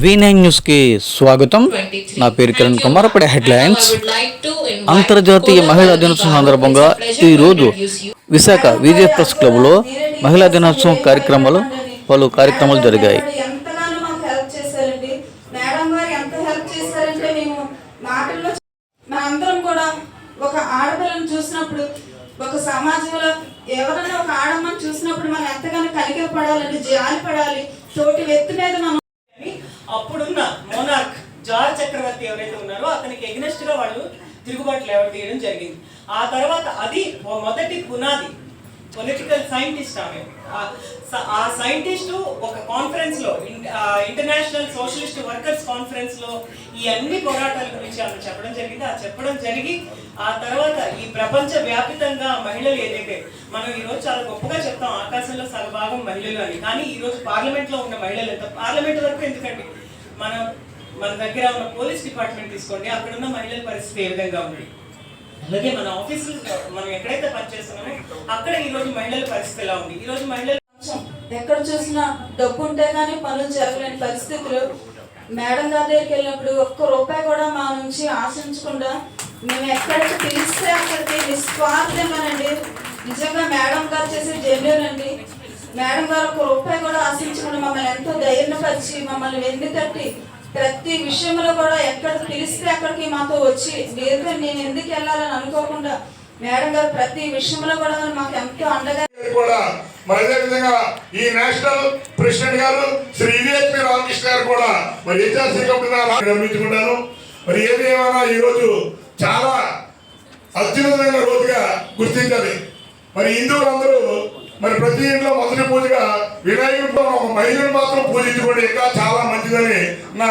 V9 న్యూస్కి స్వాగతం. నా పేరు కిరణ్ కుమార్. ఇప్పుడు హెడ్లైన్స్. అంతర్జాతీయ మహిళా దినోత్సవం సందర్భంగా ఈరోజు విశాఖ విజయ ప్రెస్ క్లబ్లో మహిళా దినోత్సవం పలు కార్యక్రమాలు జరిగాయి. ఒక ఆడపిల్లని చూసినప్పుడు, ఒక సమాజంలో ఎవరైనా ఒక ఆడమ్మని చూసినప్పుడు మనం ఎంతగానో కలిగి పడాలంటే జాలి పడాలి. తోటి వ్యక్తి మీద మనం అప్పుడున్న మోనార్క్ జార్జ్ చక్రవర్తి ఎవరైతే ఉన్నారో అతనికి ఎగ్నెస్ట్ గా వాళ్ళు తిరుగుబాటు లేవడం జరిగింది. ఆ తర్వాత అది మొదటి పునాది పొలిటికల్ సైంటిస్ట్ ఆమె. ఆ సైంటిస్టు ఒక కాన్ఫరెన్స్ లో, ఇంటర్నేషనల్ సోషలిస్ట్ వర్కర్స్ కాన్ఫరెన్స్ లో ఈ అన్ని పోరాటాల గురించి ఆమె చెప్పడం జరిగింది. ఆ చెప్పడం జరిగి ఆ తర్వాత ఈ ప్రపంచ వ్యాపితంగా మహిళలు ఏదైతే మనం ఈ రోజు చాలా గొప్పగా చెప్తాం, ఆకాశంలో సగభాగం మహిళలు అని. కానీ ఈ రోజు పార్లమెంట్ లో ఉన్న మహిళలు ఎంత, పార్లమెంట్ వరకు ఎందుకండి, మన దగ్గర ఉన్న పోలీస్ డిపార్ట్మెంట్ తీసుకోండి, అక్కడ ఉన్న మహిళల పరిస్థితి ఏ విధంగా ఉంది. అలాగే మన ఆఫీసులు మనం ఎక్కడైతే పనిచేస్తున్నామో అక్కడ ఈ రోజు మహిళల పరిస్థితి ఎలా ఉంది. ఈ రోజు మహిళలు ఎక్కడ చూసినా డబ్బు ఉంటే కానీ పనులు జరగలేని పరిస్థితులు. మేడం గారి దగ్గరికి వెళ్ళినప్పుడు ఒక్క రూపాయి కూడా మా నుంచి ఆశించకుండా మేము ఎక్కడికి పిలిస్తే అక్కడికి నిస్వార్థమేనండి. నిజంగా మేడం గారు చేసే జెన్యూన్ అండి. మేడం గారు ఒక్క రూపాయి కూడా ఆశించకుండా మమ్మల్ని ఎంతో ధైర్యపరిచి మమ్మల్ని వెన్ను తట్టి ప్రతి విషయంలో కూడా ఎక్కడ పిలిస్తే అక్కడికి మాతో వచ్చి, లేదు నేను ఎందుకు వెళ్ళాలని అనుకోకుండా మేడం గారు ప్రతి విషయంలో కూడా మాకు ఎంతో అండగా కూడా. మరి అదే విధంగా ఈ నేషనల్ ప్రెసిడెంట్ గారు శ్రీ వివేక్ రామకృష్ణ గారు కూడా మరి హెచ్ఆర్సీ గమనించుకుంటాను. మరి ఏది ఏమైనా ఈ రోజు చాలా అత్యున్నతమైన రోజుగా గుర్తించాలి. మరి హిందువులందరూ మరి ప్రతి ఇంట్లో మొదటి పూజగా వినాయకుడితో ఒక మహిళను మాత్రం పూజించుకోండి, ఇంకా చాలా మంచిదని నా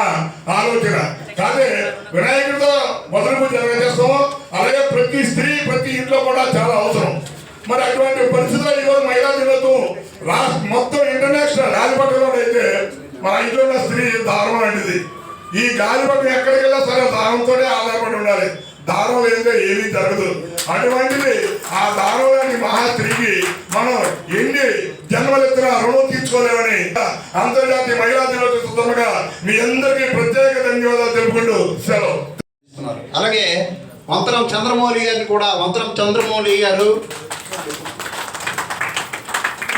ఆలోచన. కాదే వినాయకుడితో మొదటి పూజ ఎలా చేస్తామో అలాగే ప్రతి స్త్రీ ప్రతి ఇంట్లో కూడా చాలా అవసరం. మరి అటువంటి పరిస్థితుల్లో ఈరోజు మహిళా దినోత్సవం మొత్తం ఇంటర్నేషనల్ గాలిపటంలో అయితే మన ఇంట్లో ఉన్న స్త్రీ దారం లాంటిది. ఈ గాలిపటం ఎక్కడికి వెళ్ళా సరే దారంతోనే ఆధారపడి ఉండాలి. దారం లేదంటే ఏమీ జరగదు. అటువంటిది ఆ దారం లాంటి మహాస్త్రీకి మనం ఎన్ని జన్మలెత్తిన రుణం తీర్చుకోలేమని అంతర్జాతీయ మహిళా దినోత్సవం సందర్భంగా మీ అందరికీ ప్రత్యేక ధన్యవాదాలు తెలుపుకుంటూ సెలవు. అలాగే వంతరం చంద్రమౌళి గారిని కూడా, వంతరం చంద్రమౌళి గారు,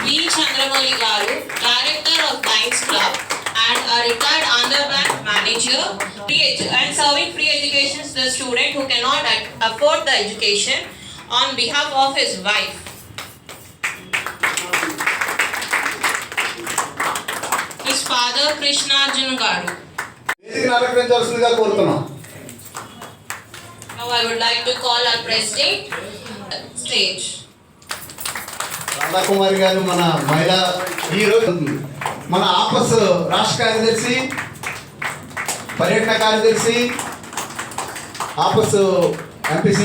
V. Chandramouli Garu, Director of Lions Club and a retired undergrad manager, and serving free education to the student who cannot afford the education on behalf of his wife. His father, Krishnarjun Garu. Now I would like to call our president stage. Radhakumari గారు మన మహిళా ఈరోజు మన ఆపస్ రాష్ట్ర కార్యదర్శి, పర్యటన కార్యదర్శి, ఆపస్ MPC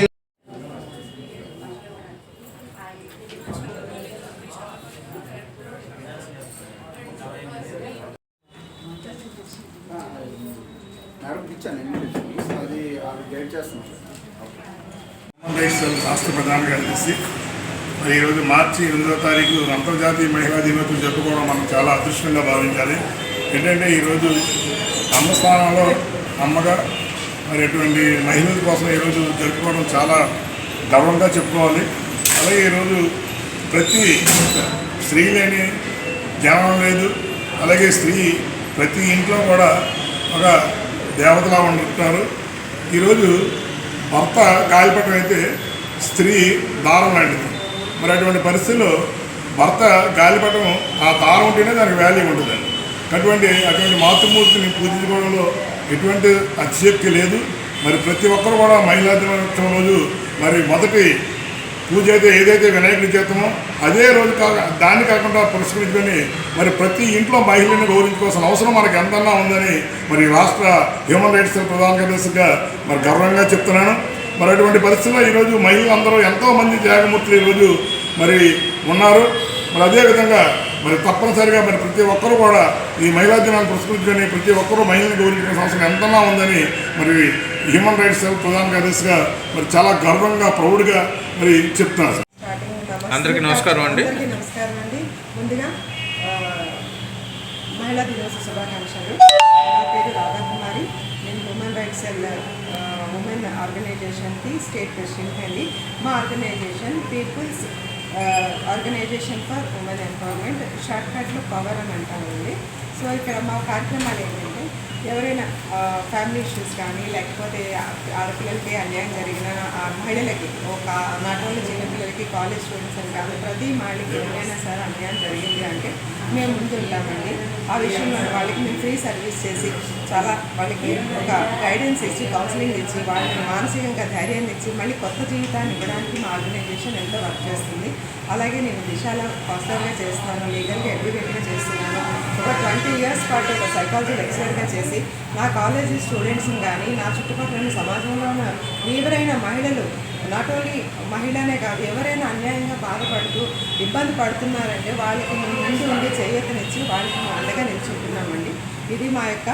రాష్ట్ర ప్రధాన కార్యదర్శి. మరి ఈరోజు మార్చి 8వ తారీఖు అంతర్జాతీయ మహిళా దినోత్సవం జరుపుకోవడం మనం చాలా అదృష్టంగా భావించాలి. ఏంటంటే ఈరోజు అమ్మ స్థానంలో అమ్మగా మరి అటువంటి మహిళల కోసం ఈరోజు జరుపుకోవడం చాలా గర్వంగా చెప్పుకోవాలి. అలాగే ఈరోజు ప్రతి స్త్రీ లేని జ్ఞానం లేదు. అలాగే స్త్రీ ప్రతి ఇంట్లో కూడా ఒక దేవతలా ఉంటున్నారు. ఈరోజు భర్త గాలిపటం అయితే స్త్రీ దారం లాంటిది. మరి అటువంటి పరిస్థితుల్లో భర్త గాలిపటం ఆ దారం ఉంటేనే దానికి వాల్యూ ఉంటుందండి. అటువంటి మాతృమూర్తిని పూజించుకోవడంలో ఎటువంటి అతిశక్తి లేదు. మరి ప్రతి ఒక్కరు కూడా మహిళా దినోత్సవం రోజు మరి మొదటి పూజ అయితే ఏదైతే వినాయకుడి చేస్తామో అదే రోజు దాన్ని కాకుండా పురస్కరించుకొని మరి ప్రతి ఇంట్లో మహిళని గౌరవించుకోవాల్సిన అవసరం మనకు ఎంతన్నా ఉందని మరి రాష్ట్ర హ్యూమన్ రైట్స్ ప్రధాన కార్యదర్శిగా మరి గర్వంగా చెప్తున్నాను. మరి అటువంటి పరిస్థితుల్లో ఈరోజు మహిళలందరూ ఎంతోమంది త్యాగమూర్తులు ఈరోజు మరి ఉన్నారు. మరి అదేవిధంగా మరి తప్పనిసరిగా మరి ప్రతి ఒక్కరూ కూడా ఈ మహిళా దినాన్ని పురస్కరించుకొని ప్రతి ఒక్కరూ మహిళలను గౌరవించిన అవసరం ఎంతలా ఉందని మరి హ్యూమన్ రైట్స్ సెల్ ప్రధాన కార్యదర్శిగా మరి చాలా గర్వంగా ప్రౌడ్గా మరి చెప్తున్నారు. అందరికీ నమస్కారం అండి. అందరికీ నమస్కారం అండి. ముందుగా మహిళా దినోత్సవ శుభాకాంక్షలు. నా పేరు రాధా కుమారి. నేను హ్యూమన్ రైట్స్ సెల్ ఉమెన్ ఆర్గనైజేషన్కి స్టేట్ ప్రెసిడెంట్ అండి. మా organization people's organisation for women empowerment, షార్ట్కట్లో పవర్ అని అంటామండి. సో ఇక్కడ మా కార్యక్రమాలు ఏంటంటే ఎవరైనా ఫ్యామిలీ ఇష్యూస్ కానీ లేకపోతే ఆడపిల్లలకి అన్యాయం జరిగిన మహిళలకి నాట్ ఓన్లీ చిన్నపిల్లలకి కాలేజ్ స్టూడెంట్స్ అని కాదు ప్రతి మహిళకి ఎవరైనా సరే అన్యాయం జరిగింది అంటే మేము ముందు వెళ్ళామండి. ఆ విషయంలో వాళ్ళకి మేము ఫ్రీ సర్వీస్ చేసి చాలా వాళ్ళకి ఒక గైడెన్స్ ఇచ్చి కౌన్సిలింగ్ ఇచ్చి వాళ్ళని మానసికంగా ధైర్యాన్ని ఇచ్చి మళ్ళీ కొత్త జీవితాన్ని ఇవ్వడానికి మా ఆర్గనైజేషన్ ఎంతో వర్క్ చేస్తుంది. అలాగే నేను దిశాలో కౌన్సిలర్గా చేస్తున్నాను, లీగల్గా అడ్వకేట్గా చేస్తున్నాను. ఒక 20 years పాటు ఒక సైకాలజీ లెక్చరర్గా చేసి నా కాలేజీ స్టూడెంట్స్ని కానీ నా చుట్టుపక్కల ఉన్న సమాజంలో ఉన్న ఎవరైనా మహిళలు నాట్ ఓన్లీ మహిళనే కాదు ఎవరైనా అన్యాయంగా బాధపడుతూ ఇబ్బంది పడుతున్నారంటే వాళ్ళకి మేము ముందు ఉండి చేయూతనిచ్చి వాళ్ళకి మేము అండగా నిల్చుంటున్నామండి. ఇది మా యొక్క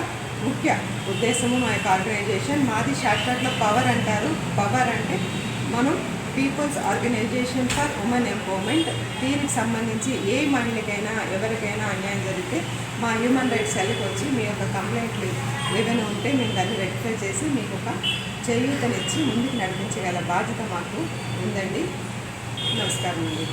ముఖ్య ఉద్దేశము. మా యొక్క ఆర్గనైజేషన్ మాది షార్ట్కట్లో పవర్ అంటారు. పవర్ అంటే మనం people's organisation for women empowerment. దీనికి సంబంధించి ఏ మహిళకైనా ఎవరికైనా అన్యాయం జరిగితే మా హ్యూమన్ రైట్స్ సెల్కి వచ్చి మీ యొక్క కంప్లైంట్లు ఏదైనా ఉంటే మేము దాన్ని రెక్టిఫై చేసి మీకు ఒక చేయూతనిచ్చి ముందుకు నడిపించగల బాధ్యత మాకు ఉందండి. నమస్కారం అండి.